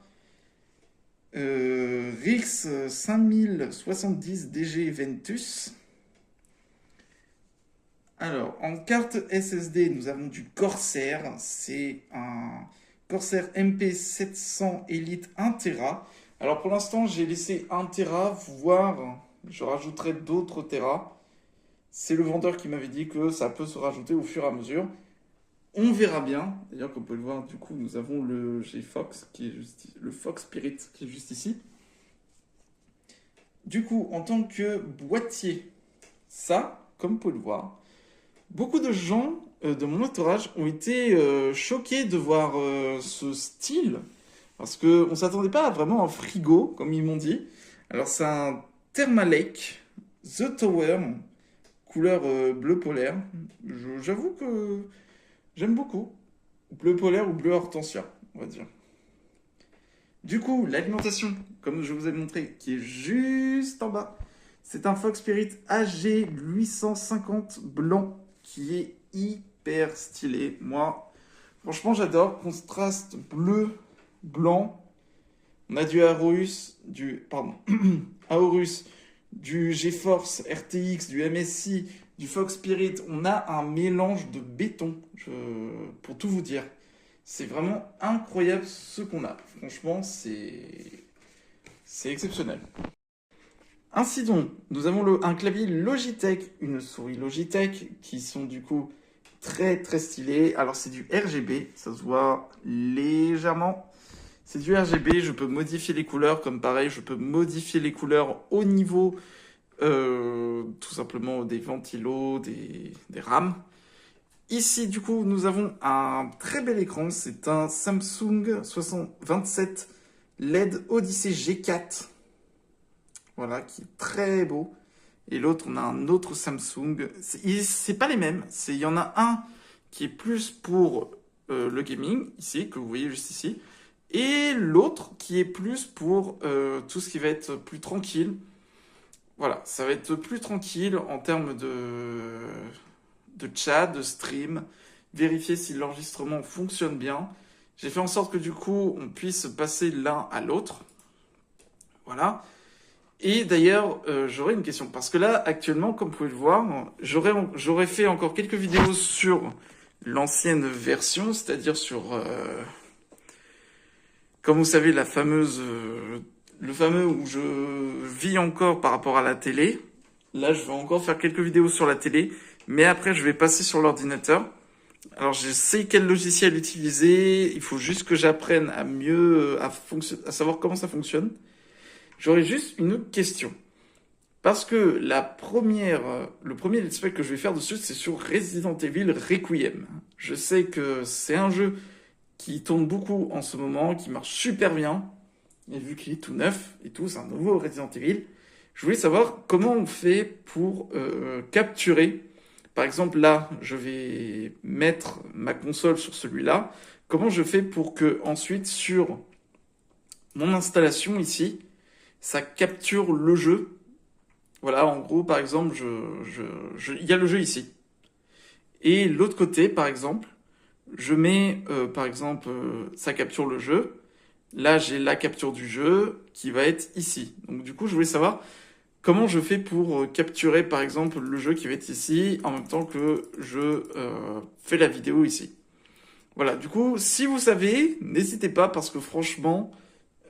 RX 5070 DG Ventus. Alors, en carte SSD, nous avons du Corsair. C'est un Corsair MP700 Elite 1 Tera. Alors, pour l'instant, j'ai laissé 1 Tera, voire je rajouterai d'autres Tera. C'est le vendeur qui m'avait dit que ça peut se rajouter au fur et à mesure. On verra bien. D'ailleurs, comme vous pouvez le voir, du coup, nous avons le GeForce qui est juste ici, le Fox Spirit qui est juste ici. Du coup, en tant que boîtier, ça, comme vous pouvez le voir, beaucoup de gens de mon entourage ont été choqués de voir ce style. Parce qu'on ne s'attendait pas à vraiment un frigo, comme ils m'ont dit. Alors, c'est un Thermalake The Tower, couleur bleu polaire. J'avoue que j'aime beaucoup. Bleu polaire ou bleu hortensia, on va dire. Du coup, l'alimentation, comme je vous ai montré, qui est juste en bas, c'est un Fox Spirit AG 850 blanc qui est super stylé. Moi, franchement, j'adore. Contraste bleu, blanc. On a du Aorus, Aorus, du GeForce RTX, du MSI, du Fox Spirit. On a un mélange de béton, pour tout vous dire. C'est vraiment incroyable ce qu'on a. Franchement, c'est exceptionnel. Ainsi donc, nous avons un clavier Logitech, une souris Logitech, qui sont du coup très très stylés. Alors c'est du RGB, ça se voit légèrement. C'est du RGB, je peux modifier les couleurs, comme pareil, je peux modifier les couleurs au niveau tout simplement des ventilos, des rames. Ici, du coup, nous avons un très bel écran, c'est un Samsung 27 LED Odyssey G4. Voilà, qui est très beau. Et l'autre, on a un autre Samsung. C'est pas les mêmes. Il y en a un qui est plus pour le gaming, ici, que vous voyez juste ici. Et l'autre qui est plus pour tout ce qui va être plus tranquille. Voilà, ça va être plus tranquille en termes de chat, de stream. Vérifier si l'enregistrement fonctionne bien. J'ai fait en sorte que du coup, on puisse passer l'un à l'autre. Voilà. Et d'ailleurs, j'aurais une question. Parce que là, actuellement, comme vous pouvez le voir, j'aurais fait encore quelques vidéos sur l'ancienne version, c'est-à-dire sur, comme vous savez, le fameux où je vis encore par rapport à la télé. Là, je vais encore faire quelques vidéos sur la télé, mais après, je vais passer sur l'ordinateur. Alors, je sais quel logiciel utiliser. Il faut juste que j'apprenne à mieux, à savoir comment ça fonctionne. J'aurais juste une question. Parce que le premier let's play que je vais faire dessus, c'est sur Resident Evil Requiem. Je sais que c'est un jeu qui tourne beaucoup en ce moment, qui marche super bien. Et vu qu'il est tout neuf et tout, c'est un nouveau Resident Evil. Je voulais savoir comment on fait pour capturer. Par exemple, là, je vais mettre ma console sur celui-là. Comment je fais pour que ensuite, sur mon installation ici, ça capture le jeu. Voilà, en gros, par exemple, il y a le jeu ici. Et l'autre côté, par exemple, je mets, ça capture le jeu. Là, j'ai la capture du jeu qui va être ici. Donc, du coup, je voulais savoir comment je fais pour capturer, par exemple, le jeu qui va être ici en même temps que je fais la vidéo ici. Voilà, du coup, si vous savez, n'hésitez pas parce que franchement,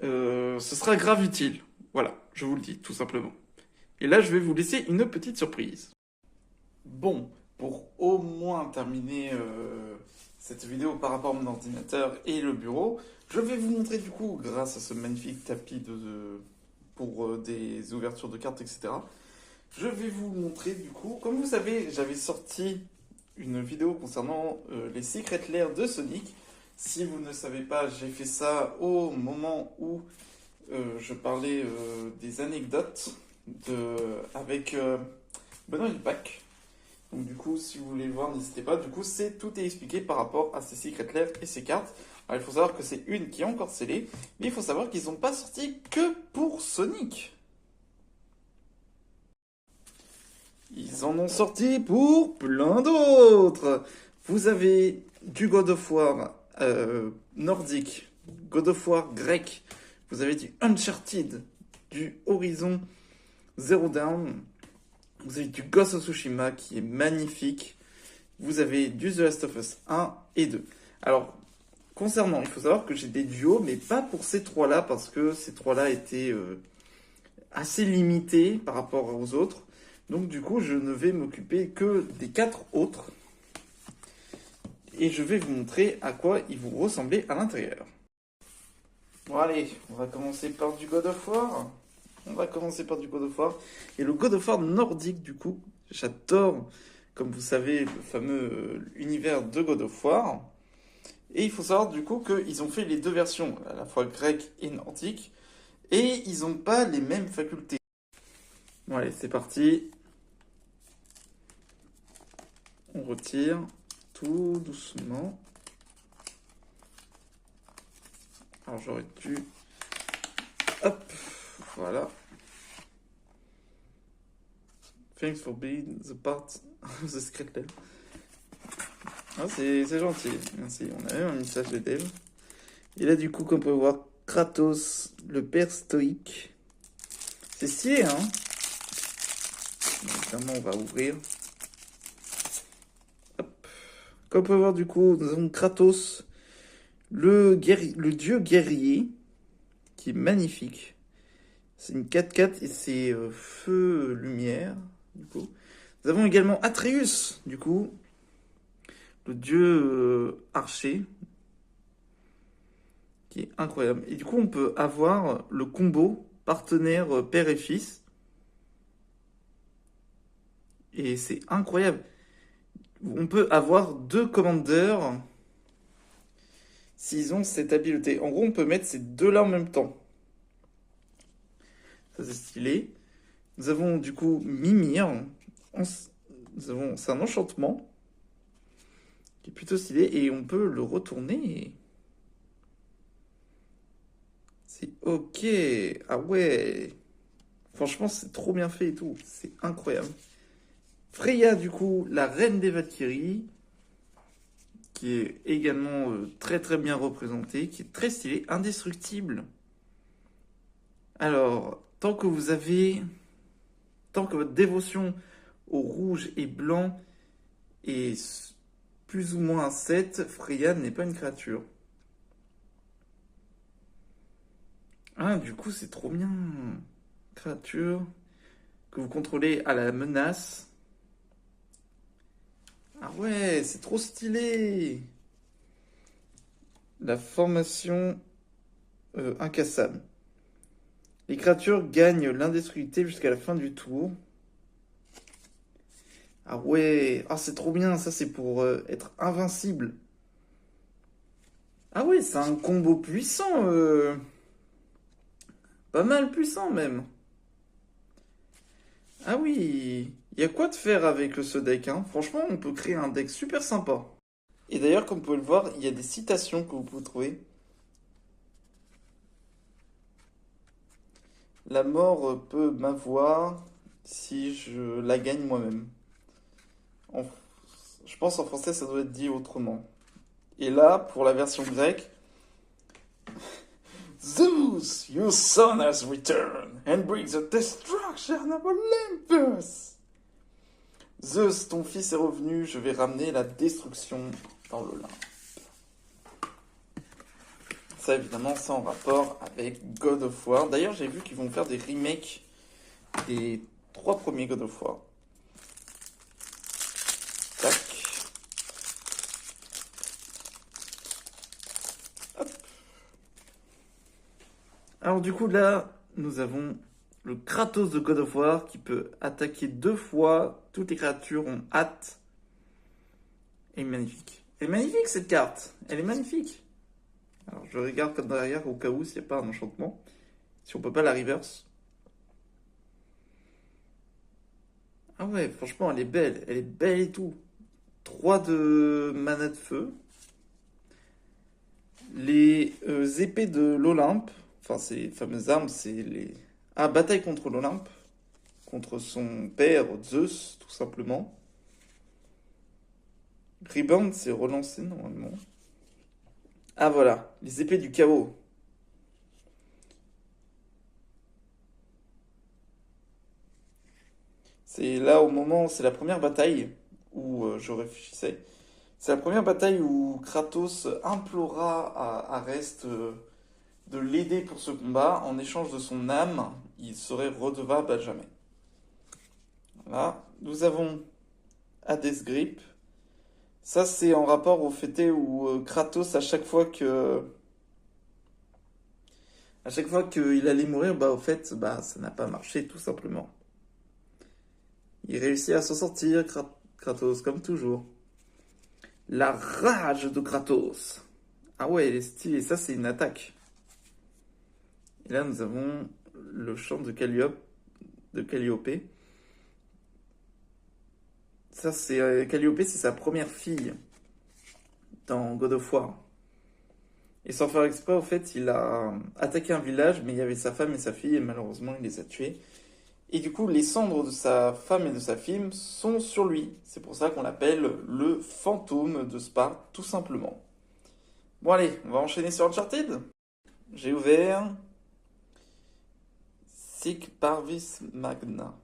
ce sera grave utile. Voilà, je vous le dis, tout simplement. Et là, je vais vous laisser une petite surprise. Bon, pour au moins terminer cette vidéo par rapport à mon ordinateur et le bureau, je vais vous montrer du coup, grâce à ce magnifique tapis pour des ouvertures de cartes, etc. Je vais vous montrer du coup, comme vous savez, j'avais sorti une vidéo concernant les Secret Lair de Sonic. Si vous ne savez pas, j'ai fait ça au moment où je parlais des anecdotes avec Benoît Pack. Donc du coup, si vous voulez le voir, n'hésitez pas. Du coup, tout est expliqué par rapport à ces Secret Lair et ces cartes. Alors, il faut savoir que c'est une qui est encore scellée, mais il faut savoir qu'ils n'ont pas sorti que pour Sonic. Ils en ont sorti pour plein d'autres. Vous avez du God of War nordique, God of War grec. Vous avez du Uncharted, du Horizon Zero Dawn. Vous avez du Ghost of Tsushima qui est magnifique. Vous avez du The Last of Us 1 et 2. Alors, concernant, il faut savoir que j'ai des duos, mais pas pour ces trois-là, parce que ces trois-là étaient assez limités par rapport aux autres. Donc du coup, je ne vais m'occuper que des 4 autres. Et je vais vous montrer à quoi ils vont ressembler à l'intérieur. Bon allez, on va commencer par du God of War. Et le God of War nordique, du coup, j'adore, comme vous savez, le fameux univers de God of War. Et il faut savoir du coup qu'ils ont fait les deux versions, à la fois grecque et nordique. Et ils n'ont pas les mêmes facultés. Bon allez, c'est parti. On retire tout doucement. Alors j'aurais dû... Hop, voilà. Thanks for being the part of the Secret Lair. Ah, c'est gentil, merci. On a eu un message de Dave. Et là, du coup, comme on peut voir, Kratos, le père stoïque. C'est stylé, hein? Donc, évidemment, on va ouvrir. Hop. Comme on peut voir, du coup, nous avons Kratos, le dieu guerrier, qui est magnifique. C'est une 4x4 et c'est feu, lumière, du coup. Nous avons également Atreus, du coup, le dieu archer, qui est incroyable. Et du coup, on peut avoir le combo partenaire père et fils. Et c'est incroyable. On peut avoir deux commandeurs s'ils ont cette habileté. En gros, on peut mettre ces deux-là en même temps. Ça, c'est stylé. Nous avons du coup Mimir. C'est un enchantement qui est plutôt stylé. Et on peut le retourner. C'est ok. Ah ouais. Franchement, c'est trop bien fait et tout. C'est incroyable. Freya, du coup, la reine des Valkyries, qui est également très très bien représentée, qui est très stylée, indestructible. Alors, tant que votre dévotion au rouge et blanc est plus ou moins un 7, Freya n'est pas une créature. Ah, du coup, c'est trop bien. Créature que vous contrôlez à la menace. Ah ouais, c'est trop stylé. La formation incassable. Les créatures gagnent l'indestructibilité jusqu'à la fin du tour. Ah ouais, ah c'est trop bien, ça c'est pour être invincible. Ah ouais, c'est un combo puissant, pas mal puissant même. Ah oui, il y a quoi de faire avec ce deck, hein. Franchement, on peut créer un deck super sympa. Et d'ailleurs, comme vous pouvez le voir, il y a des citations que vous pouvez trouver. La mort peut m'avoir si je la gagne moi-même. En- Je pense en français ça doit être dit autrement. Et là, pour la version grecque, Zeus, your son has returned and brings the destruction of Olympus. Zeus, ton fils est revenu, je vais ramener la destruction dans l'Olympe. Ça, évidemment, c'est en rapport avec God of War. D'ailleurs, j'ai vu qu'ils vont faire des remakes des 3 premiers God of War. Tac. Hop. Alors, du coup, là, nous avons le Kratos de God of War qui peut attaquer 2 fois. Toutes les créatures ont hâte. Elle est magnifique. Elle est magnifique cette carte. Elle est magnifique. Alors je regarde comme derrière au cas où s'il n'y a pas un enchantement. Si on peut pas la reverse. Ah ouais, franchement, elle est belle. Elle est belle et tout. 3 de mana de feu. Les épées de l'Olympe. Enfin, ces fameuses armes, c'est les... Ah, bataille contre l'Olympe. Contre son père, Zeus, tout simplement. Rebound, c'est relancé normalement. Ah voilà, les épées du chaos. C'est là au moment, c'est la première bataille où je réfléchissais. C'est la première bataille où Kratos implora à Arès de l'aider pour ce combat. En échange de son âme, il serait redevable à jamais. Là, nous avons Hades Grip. Ça, c'est en rapport au fait où Kratos, à chaque fois qu'il allait mourir, bah au fait, bah ça n'a pas marché tout simplement. Il réussit à s'en sortir, Kratos, comme toujours. La rage de Kratos. Ah ouais, elle est stylée. Ça, c'est une attaque. Et là, nous avons le chant de Calliope. Ça, c'est Calliope, c'est sa première fille dans God of War. Et sans faire exprès, au fait, il a attaqué un village, mais il y avait sa femme et sa fille, et malheureusement, il les a tués. Et du coup, les cendres de sa femme et de sa fille sont sur lui. C'est pour ça qu'on l'appelle le fantôme de Sparte, tout simplement. Bon allez, on va enchaîner sur Uncharted. J'ai ouvert Sic Parvis Magna.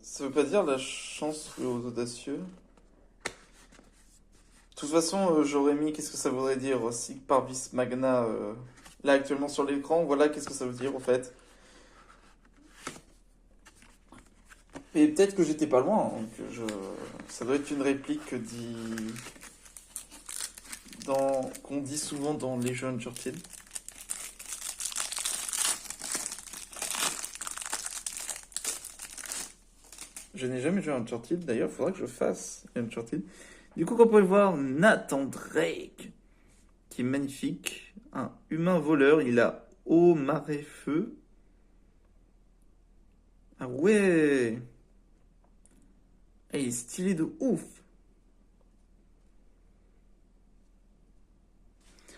Ça veut pas dire la chance aux audacieux. De toute façon, j'aurais mis qu'est-ce que ça voudrait dire Sic Parvis Magna là actuellement sur l'écran. Voilà qu'est-ce que ça veut dire en fait. Et peut-être que j'étais pas loin, hein, ça doit être une réplique qu'on dit souvent dans les jeux Uncharted. Je n'ai jamais joué à Uncharted, d'ailleurs, il faudra que je fasse Uncharted. Du coup, comme vous pouvez le voir, Nathan Drake, qui est magnifique, un humain voleur, il a eau, marée, feu. Ah ouais! Et il est stylé de ouf!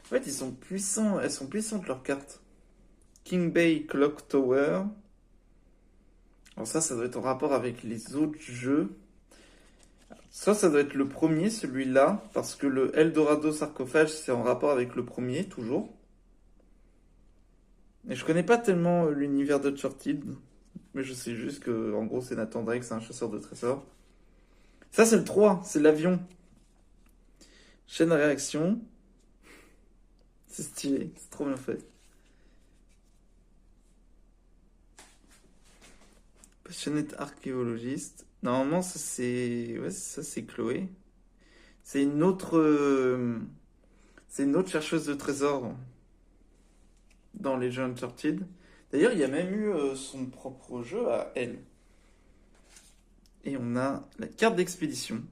En fait, ils sont puissants, elles sont puissantes leurs cartes. King Bay Clock Tower. Alors ça doit être en rapport avec les autres jeux. Ça doit être le premier, celui-là, parce que le Eldorado sarcophage, c'est en rapport avec le premier, toujours. Et je connais pas tellement l'univers d'Uncharted, mais je sais juste que, en gros, c'est Nathan Drake, c'est un chasseur de trésors. Ça, c'est le 3, c'est l'avion. Chaîne de réaction. C'est stylé, c'est trop bien fait. Passionnate archéologiste. Normalement, ça c'est. Ouais, ça c'est Chloé. C'est une autre. C'est une autre chercheuse de trésors dans les jeux Uncharted. D'ailleurs, il y a même eu son propre jeu à elle. Et on a la carte d'expédition.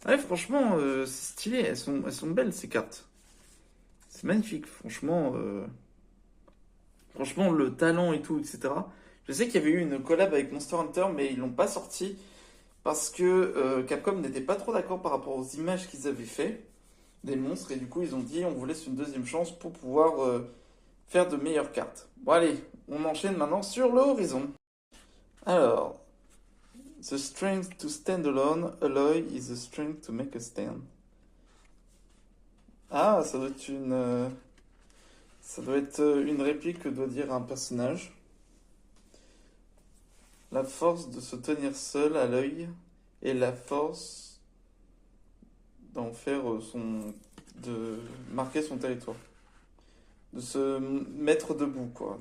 Ouais, franchement, c'est stylé. Elles sont belles ces cartes. C'est magnifique, franchement. Franchement, le talent et tout, etc. Je sais qu'il y avait eu une collab avec Monster Hunter, mais ils l'ont pas sorti parce que Capcom n'était pas trop d'accord par rapport aux images qu'ils avaient fait des monstres et du coup ils ont dit on vous laisse une deuxième chance pour pouvoir faire de meilleures cartes. Bon allez, on enchaîne maintenant sur l'horizon. Alors, the strength to stand alone, Aloy is the strength to make a stand. Ah, ça doit être une réplique que doit dire un personnage. La force de se tenir seul à l'œil et la force d'en faire de marquer son territoire. De se mettre debout, quoi.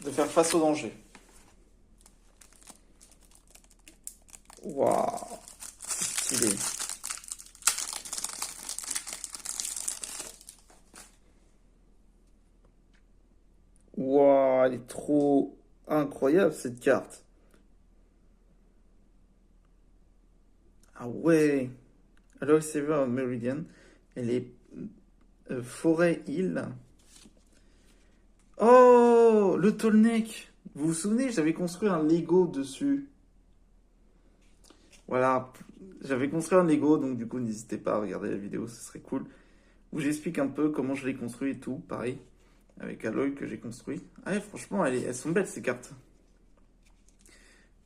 De faire face au danger. Waouh, c'est stylé. Waouh, elle est trop incroyable cette carte. Ah ouais. Alors Saver Meridian, elle est Forêt Hill. Oh, le Tallneck. Vous vous souvenez, j'avais construit un Lego dessus. Voilà, j'avais construit un Lego, donc du coup, n'hésitez pas à regarder la vidéo, ce serait cool. Où j'explique un peu comment je l'ai construit et tout, pareil, avec Aloy que j'ai construit. Ah ouais, franchement, elles sont belles ces cartes.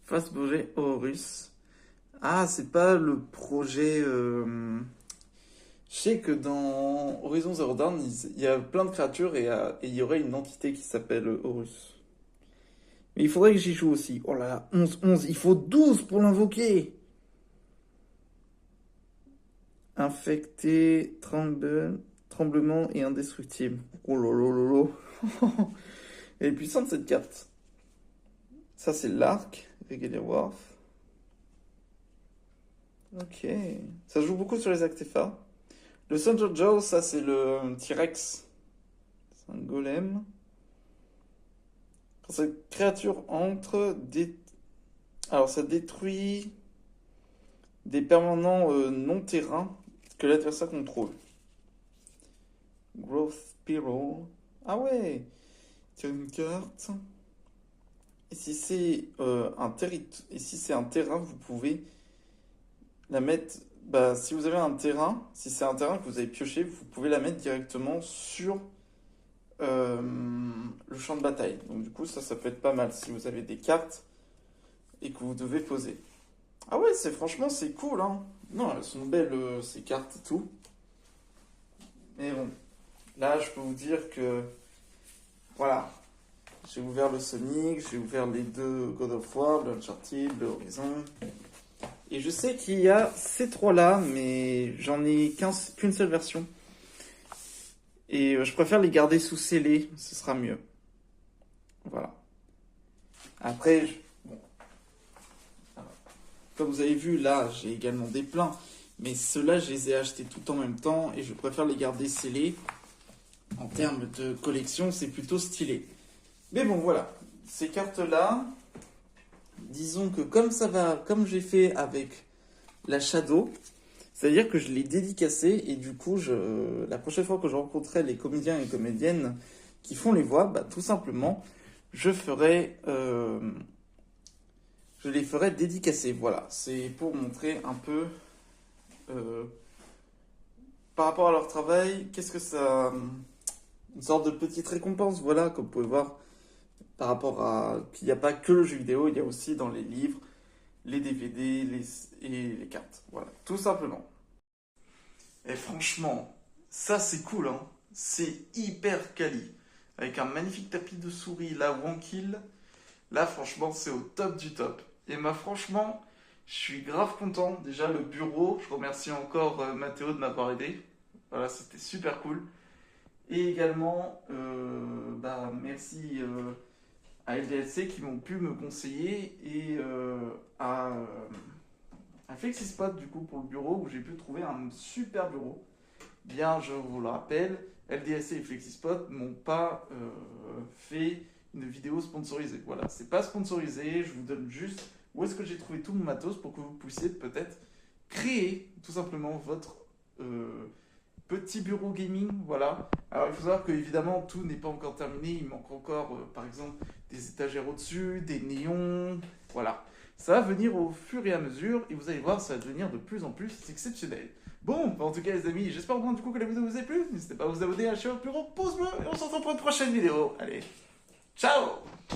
Face projet Horus. Ah, c'est pas le projet. Je sais que dans Horizon Zero Dawn, il y a plein de créatures et il y aurait une entité qui s'appelle Horus. Mais il faudrait que j'y joue aussi. Oh là là, 11, 11, il faut 12 pour l'invoquer. Infecté, tremblement et indestructible. Oh lolo. Elle est puissante cette carte. Ça c'est l'arc, Regular Wharf. Ok. Ça joue beaucoup sur les artefacts. Le Thunder Jaw, ça c'est le T-Rex. C'est un golem. Quand cette créature entre, alors ça détruit des permanents non terrains que l'adversaire contrôle. Growth Spiral. Ah ouais. Tiens une carte. Et si c'est un terrain, vous pouvez la mettre bah, si vous avez un terrain, si c'est un terrain que vous avez pioché, vous pouvez la mettre directement sur euh, le champ de bataille. Donc du coup, ça peut être pas mal si vous avez des cartes et que vous devez poser. Ah ouais, franchement, c'est cool, hein. Non, elles sont belles, ces cartes et tout. Mais bon, là, je peux vous dire que, voilà, j'ai ouvert le Sonic, j'ai ouvert les deux God of War, le Uncharted, le Horizon. Et je sais qu'il y a ces trois-là, mais j'en ai qu'une seule version. Et je préfère les garder sous scellé, ce sera mieux. Voilà. Après, bon, comme vous avez vu, là, j'ai également des pleins. Mais ceux-là, je les ai achetés tout en même temps et je préfère les garder scellés. En termes de collection, c'est plutôt stylé. Mais bon, voilà. Ces cartes-là, disons que comme j'ai fait avec la Shadow, c'est-à-dire que je l'ai dédicacée et du coup, la prochaine fois que je rencontrerai les comédiens et comédiennes qui font les voix, bah, tout simplement, je les ferai dédicacer. Voilà, c'est pour montrer un peu euh, par rapport à leur travail, qu'est-ce que ça... Une sorte de petite récompense, voilà, comme vous pouvez voir, par rapport à qu'il n'y a pas que le jeu vidéo, il y a aussi dans les livres, les DVD et les cartes. Voilà, tout simplement. Et franchement, ça c'est cool, hein. C'est hyper quali. Avec un magnifique tapis de souris, là, Wankill. Là, franchement, c'est au top du top. Et bah, franchement, je suis grave content. Déjà, le bureau, je remercie encore Mathéo de m'avoir aidé. Voilà, c'était super cool. Et également, bah, merci à LDLC qui m'ont pu me conseiller et à FlexiSpot du coup pour le bureau où j'ai pu trouver un super bureau. Bien, je vous le rappelle, LDLC et FlexiSpot n'ont pas fait une vidéo sponsorisée. Voilà, c'est pas sponsorisé, je vous donne juste où est-ce que j'ai trouvé tout mon matos pour que vous puissiez peut-être créer tout simplement votre petit bureau gaming. Voilà. Alors il faut savoir que évidemment tout n'est pas encore terminé, il manque encore par exemple des étagères au-dessus, des néons, voilà. Ça va venir au fur et à mesure et vous allez voir, ça va devenir de plus en plus exceptionnel. Bon, bah, en tout cas les amis, j'espère du coup que la vidéo vous a plu. N'hésitez pas à vous abonner, à lâcher un plus gros pouce bleu et on se retrouve pour une prochaine vidéo. Allez, ciao!